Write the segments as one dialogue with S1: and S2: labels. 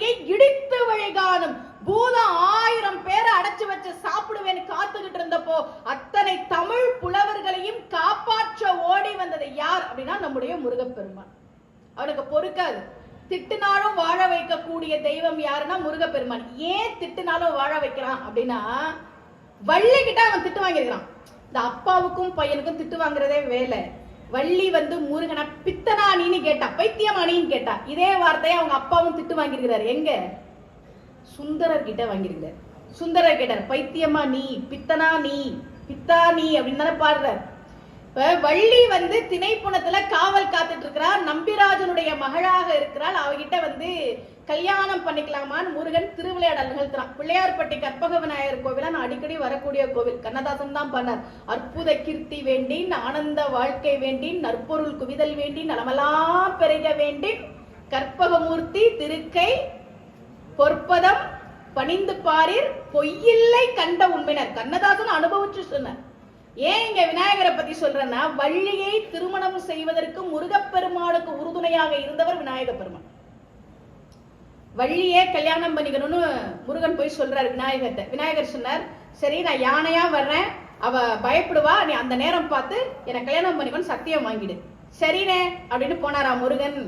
S1: கோட்டையை இடித்து வழிகாணும் பூதம் 1000 பேரை அடைச்சு வச்சு சாப்பிடுவேன்னு காத்துக்கிட்டு இருந்தப்போ அத்தனை தமிழ் புலவர்களையும் காப்பாற்ற ஓடி வந்தது யார் அப்படின்னா நம்முடைய முருகப்பெருமான். அவனுக்கு பொறுக்காது. திட்டுனாலும் வாழ வைக்கக்கூடிய தெய்வம் யாருன்னா முருகப்பெருமான். ஏன் திட்டுனாலும் வாழ வைக்கிறான் அப்படின்னா, வள்ளி கிட்ட அவன் திட்டு வாங்கியிருக்கிறான். இந்த அப்பாவுக்கும் பையனுக்கும் திட்டு வாங்குறதே வேலை. வள்ளி முருகனை பித்தனானின்னு கேட்டா, பைத்தியமானின்னு கேட்டா. இதே வார்த்தையை அவங்க அப்பாவும் திட்டு வாங்கியிருக்கிறாரு. எங்க? சுந்தரர் கிட்ட வாங்கியிருக்கிறார். சுந்தரர் கேட்டார், பைத்தியமா நீ, பித்தனா நீ, பித்தா நீ அப்படின்னு தானே பாடுறார். இப்ப வள்ளி திணைப்புணத்துல காவல் காத்துட்டு இருக்கிறார். நம்பிராஜனுடைய மகளாக இருக்கிறாள். அவகிட்ட கல்யாணம் பண்ணிக்கலாமான்னு முருகன் திருவிளையாடல் நிகழ்த்துறான். பிள்ளையார்பட்டி கற்பக விநாயகர் கோவில நான் அடிக்கடி வரக்கூடிய கோவில். கண்ணதாசன் தான் பண்ணார். அற்புத கீர்த்தி வேண்டின், ஆனந்த வாழ்க்கை வேண்டின், நற்பொருள் குவிதல் வேண்டின், நலமெல்லாம் பெருக வேண்டின், கற்பகமூர்த்தி திருக்கை பொற்பதம் பணிந்து பாரீர், பொய்யில்லை கண்ட உண்மையினர். கண்ணதாசன் அனுபவிச்சு சொன்னார். ஏன் இங்க விநாயகரை பத்தி சொல்றேன்னா, வள்ளியை திருமணம் செய்வதற்கு முருகப்பெருமானுக்கு உறுதுணையாக இருந்தவர் விநாயக பெருமான். வள்ளியே கல்யாணம் பண்ணிக்கணும்னு முருகன் போய் சொல்றாரு விநாயகர்கிட்ட. விநாயகர் சொன்னார், சரி நான் யானையா வர்றேன், அவ பயப்படுவா, நீ அந்த நேரம் பார்த்து என்னை கல்யாணம் பண்ணிக்கணும் சத்தியம் வாங்கிடு. சரினே அப்படின்னு போனாரா முருகன்.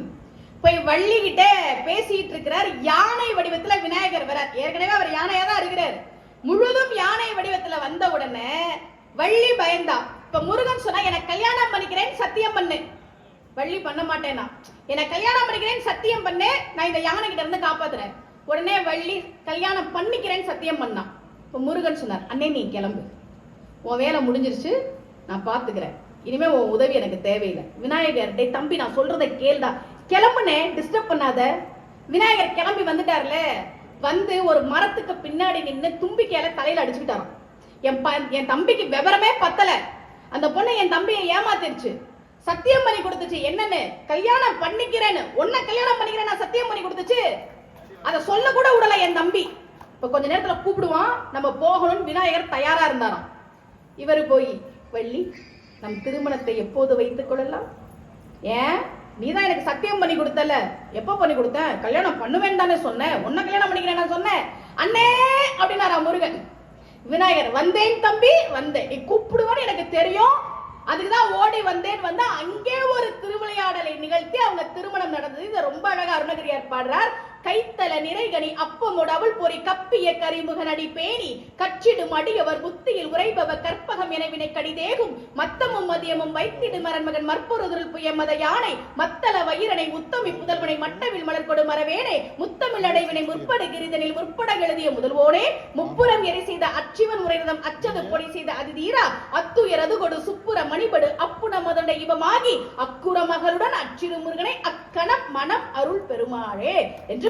S1: போய் வள்ளி கிட்ட பேசிட்டு இருக்கிறார். யானை வடிவத்துல விநாயகர் வரார். ஏற்கனவே அவர் யானையா தான் இருக்கிறார். முழுதும் யானை வடிவத்துல வந்த உடனே வள்ளி பயந்தா. இப்ப முருகன் சொன்னா, எனக்கு கல்யாணம் பண்ணிக்கிறேன் சத்தியம் பண்ணு. வள்ளி பண்ண மாட்டேனா, என்ன கல்யாணம் பண்ணிக்கிறேன் சத்தியம் பண்ணு, நான் இந்த யானை கிட்ட இருந்து காப்பாத்துறேன். உடனே வள்ளி கல்யாணம் பண்ணிக்கிறேன் சத்தியம் பண்ணா. இப்ப முருகன் சொன்னார், அண்ணே நீ கிளம்பு, உன் வேலை முடிஞ்சிருச்சு, நான் பாத்துக்கிறேன், இனிமே உன் உதவி எனக்கு தேவையில்லை. விநாயகர், டே தம்பி நான் சொல்றதை கேள்டா, கிளம்புனே, டிஸ்டர்ப் பண்ணாத. விநாயகர் கிளம்பி வந்துட்டார்ல. ஒரு மரத்துக்கு பின்னாடி நின்று தும்பிக்கையால தலையில அடிச்சுக்கிட்டாராம். என் தம்பிக்கு விவரமே பத்தல, அந்த பொண்ணு என் தம்பியை ஏமாத்திருச்சு, சத்தியம் பண்ணி கொடுத்துச்சு. என்னன்னு? கல்யாணம் பண்ணிக்கிறேன்னு. உன்ன கல்யாணம் பண்ணிக்கிறேன் நான் சத்தியம் பண்ணி கொடுத்துச்சு. அத சொல்ல கூட விடல என் தம்பி. இப்ப கொஞ்ச நேரத்துல கூப்பிடுவான், நம்ம போகணும்னு விநாயகர் தயாரா இருந்தாராம். இவரு போய், வள்ளி நம் திருமணத்தை எப்போது வைத்துக் கொள்ளலாம்? ஏன் நீதான் எனக்கு சத்தியம் பண்ணி கொடுத்தல. எப்ப பண்ணி கொடுத்த? கல்யாணம் பண்ணுவேன் தானே சொன்னேன், உன்ன கல்யாணம் பண்ணிக்கிறேன் சொன்னேன் அண்ணே அப்படின்னாரா முருகன். விநாயகர், வந்தேன் தம்பி வந்தேன், நீ கூப்பிடுவான்னு எனக்கு தெரியும், அதுக்குதான் ஓடி வந்தேன். அங்கே ஒரு திருவிளையாடலை நிகழ்த்தி அவங்க திருமணம் நடந்தது. இதை ரொம்ப அழகா அருணகிரியார் பாடுறார். கைத்தல நிறைகனி அப்பமுடு அவள் பொறி கப்பிய கரிமுகனடி பேணி கச்சிடும் அடியவர் புத்தியில் உரைபவர் கற்பகம் எனவினை கடிதேகும் மத்தமும் மதியமும் வைத்திடு மரன்மகன் மற்பொருதில் புய மத யானை மத்தள வயிறனை முத்தமி புதல்வனை மட்டவில் மலர் கொடு மரவேனே முத்தமிழ் அடைவினை முற்படு கிரிதனில் முற்பட எழுதிய முதல்வோனே முப்புறம் எரி செய்த அச்சிவன் முறைதம் அச்சது பொடி செய்த அதிதீரா அத்துயரது கொடு சுப்புற மணிபடு அப்புன மதண்ட இவமாகி அக்குற மகளுடன் அச்சிறு முருகனை அக்கணம் மனம் அருள் பெருமாளே என்று